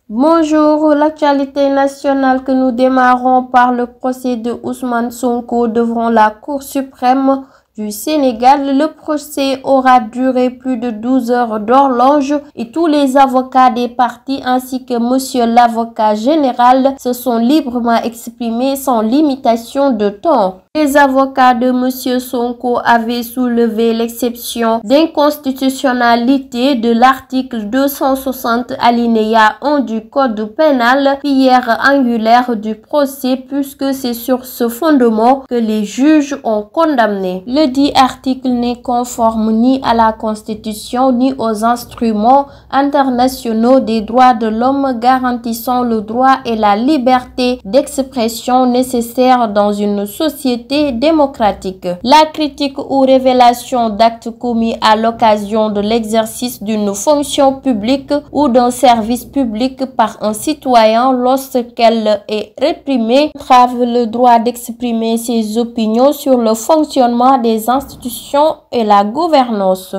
Bonjour, l'actualité nationale que nous démarrons par le procès de Ousmane Sonko devant la Cour suprême du Sénégal. Le procès aura duré plus de 12 heures d'horloge et tous les avocats des parties ainsi que monsieur l'avocat général se sont librement exprimés sans limitation de temps. Les avocats de monsieur Sonko avaient soulevé l'exception d'inconstitutionnalité de l'article 260 alinéa 1 du code pénal, pierre angulaire du procès, puisque c'est sur ce fondement que les juges ont condamné. Le dit article n'est conforme ni à la Constitution ni aux instruments internationaux des droits de l'homme garantissant le droit et la liberté d'expression nécessaires dans une société démocratique. La critique ou révélation d'actes commis à l'occasion de l'exercice d'une fonction publique ou d'un service public par un citoyen lorsqu'elle est réprimée entrave le droit d'exprimer ses opinions sur le fonctionnement des institutions et la gouvernance.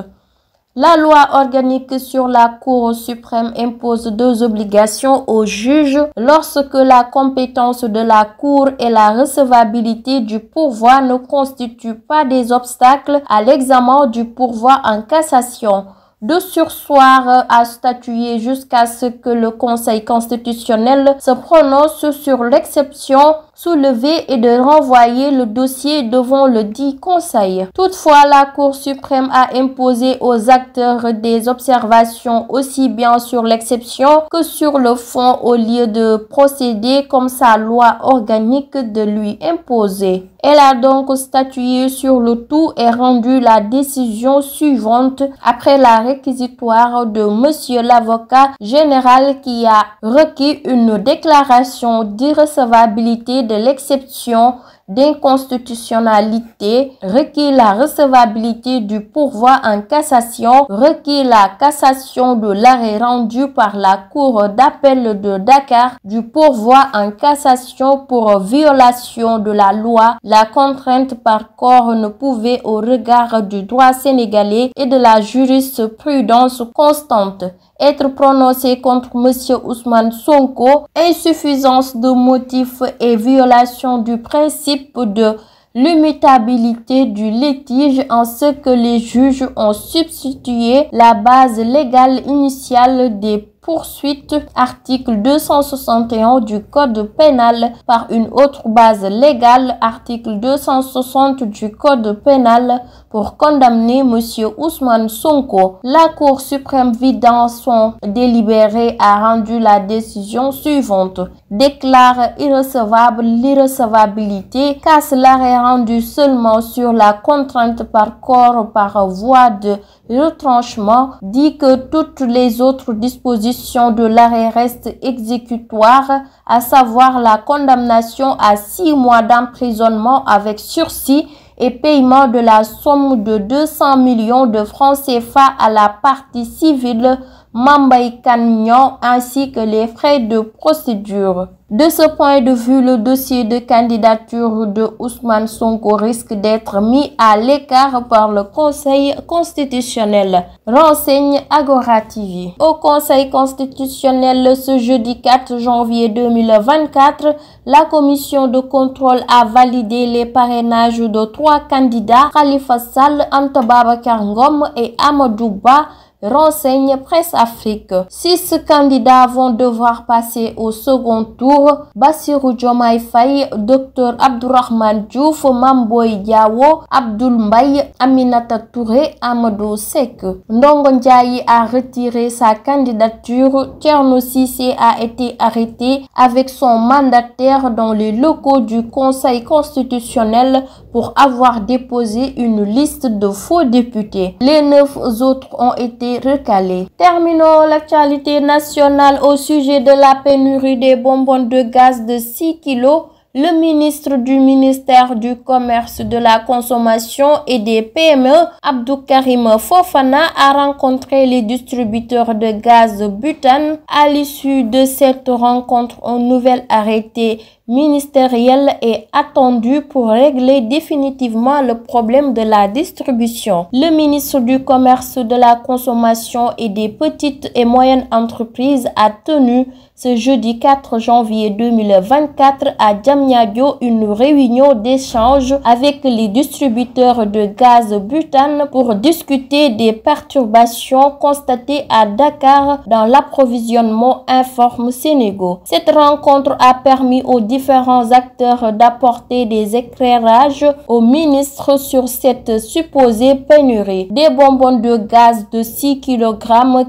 La loi organique sur la Cour suprême impose deux obligations aux juges lorsque la compétence de la Cour et la recevabilité du pourvoi ne constituent pas des obstacles à l'examen du pourvoi en cassation. De surseoir à statuer jusqu'à ce que le Conseil constitutionnel se prononce sur l'exception soulevée et de renvoyer le dossier devant le dit Conseil. Toutefois, la Cour suprême a imposé aux acteurs des observations aussi bien sur l'exception que sur le fond au lieu de procéder comme sa loi organique de lui imposer. Elle a donc statué sur le tout et rendu la décision suivante après la réquisitoire de monsieur l'avocat général qui a requis une déclaration d'irrecevabilité de l'exception d'inconstitutionnalité, requis la recevabilité du pourvoi en cassation, requis la cassation de l'arrêt rendu par la Cour d'appel de Dakar du pourvoi en cassation pour violation de la loi. La contrainte par corps ne pouvait, au regard du droit sénégalais et de la jurisprudence constante, être prononcée contre monsieur Ousmane Sonko. Insuffisance de motifs et violation du principe de l'immutabilité du litige en ce que les juges ont substitué la base légale initiale des poursuite article 261 du code pénal par une autre base légale article 260 du code pénal pour condamner monsieur Ousmane Sonko. La Cour suprême vidant son délibéré a rendu la décision suivante: déclare irrecevable l'irrecevabilité, casse l'arrêt rendu seulement sur la contrainte par corps par voie de retranchement, dit que toutes les autres dispositions de l'arrêt restent exécutoires, à savoir la condamnation à 6 mois d'emprisonnement avec sursis et paiement de la somme de 200 millions de francs CFA à la partie civile Mambay Kagnan ainsi que les frais de procédure. De ce point de vue, le dossier de candidature de Ousmane Sonko risque d'être mis à l'écart par le Conseil constitutionnel, renseigne Agora TV. Au Conseil constitutionnel, ce jeudi 4 janvier 2024, la commission de contrôle a validé les parrainages de 3 candidats, Khalifa Sall, Anta Babacar Ngom et Amadou Ba, renseigne Presse Afrique. 6 candidats vont devoir passer au second tour: Bassirou Diomaye Faye, Dr Abdourahmane Diouf, Mame Boye Diao, Abdoul Mbaye, Aminata Touré, Amadou Seck. Ndongo Ndiaye a retiré sa candidature. Thierno Cissé a été arrêté avec son mandataire dans les locaux du Conseil constitutionnel pour avoir déposé une liste de faux députés. Les 9 autres ont été recalés. Terminons l'actualité nationale au sujet de la pénurie des bonbons de gaz de 6 kilos. Le ministre du ministère du Commerce, de la Consommation et des PME, Abdou Karim Fofana, a rencontré les distributeurs de gaz butane. À l'issue de cette rencontre, un nouvel arrêté ministériel est attendu pour régler définitivement le problème de la distribution. Le ministre du Commerce, de la Consommation et des petites et moyennes entreprises a tenu ce jeudi 4 janvier 2024 à Diamniadio une réunion d'échange avec les distributeurs de gaz butane pour discuter des perturbations constatées à Dakar dans l'approvisionnement, informe Sénégo. Cette rencontre a permis aux différents acteurs d'apporter des éclairages au ministre sur cette supposée pénurie. Des bonbons de gaz de 6 kg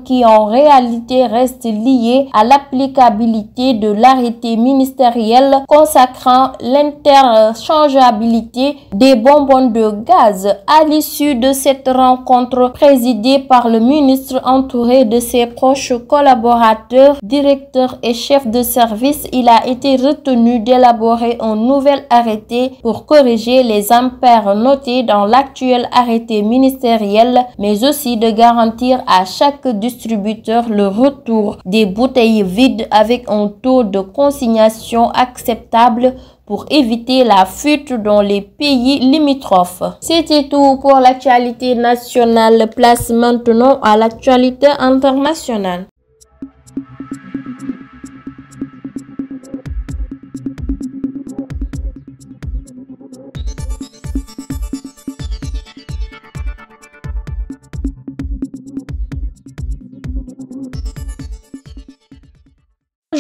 qui en réalité restent liés à l'application de l'arrêté ministériel consacrant l'interchangeabilité des bonbons de gaz. À l'issue de cette rencontre présidée par le ministre entouré de ses proches collaborateurs, directeurs et chefs de service, il a été retenu d'élaborer un nouvel arrêté pour corriger les impairs notés dans l'actuel arrêté ministériel, mais aussi de garantir à chaque distributeur le retour des bouteilles vides avec un taux de consignation acceptable pour éviter la fuite dans les pays limitrophes. C'était tout pour l'actualité nationale. Place maintenant à l'actualité internationale.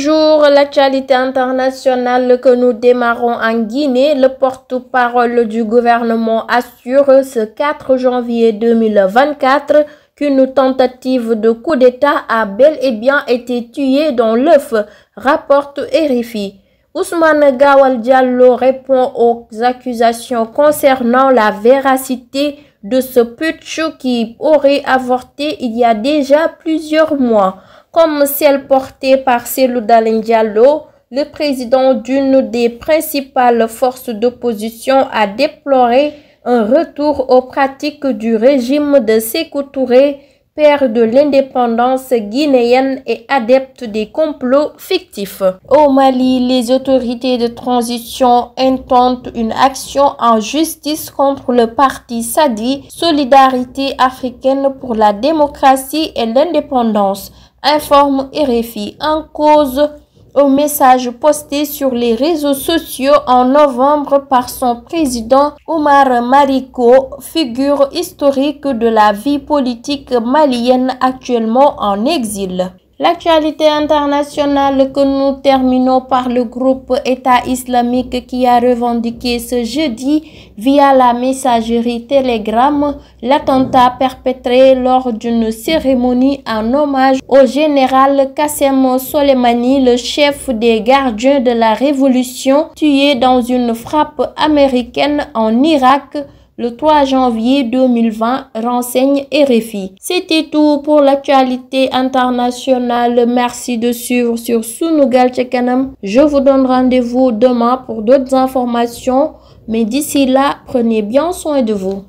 Bonjour, l'actualité internationale que nous démarrons en Guinée. Le porte-parole du gouvernement assure ce 4 janvier 2024 qu'une tentative de coup d'État a bel et bien été tuée dans l'œuf, rapporte RFI. Ousmane Gawal Diallo répond aux accusations concernant la véracité de ce putsch qui aurait avorté il y a déjà plusieurs mois. Comme celle portée par Cellou Dalein Diallo, le président d'une des principales forces d'opposition a déploré un retour aux pratiques du régime de Sékou Touré, père de l'indépendance guinéenne et adepte des complots fictifs. Au Mali, les autorités de transition intentent une action en justice contre le parti Sadi, Solidarité africaine pour la démocratie et l'indépendance, informe RFI. En cause au message posté sur les réseaux sociaux en novembre par son président Oumar Mariko, figure historique de la vie politique malienne actuellement en exil. L'actualité internationale que nous terminons par le groupe État islamique qui a revendiqué ce jeudi via la messagerie Telegram l'attentat perpétré lors d'une cérémonie en hommage au général Qassem Soleimani, le chef des gardiens de la révolution, tué dans une frappe américaine en Irak le 3 janvier 2020, renseigne RFI. C'était tout pour l'actualité internationale. Merci de suivre sur Sunugal ca Kanam. Je vous donne rendez-vous demain pour d'autres informations. Mais d'ici là, prenez bien soin de vous.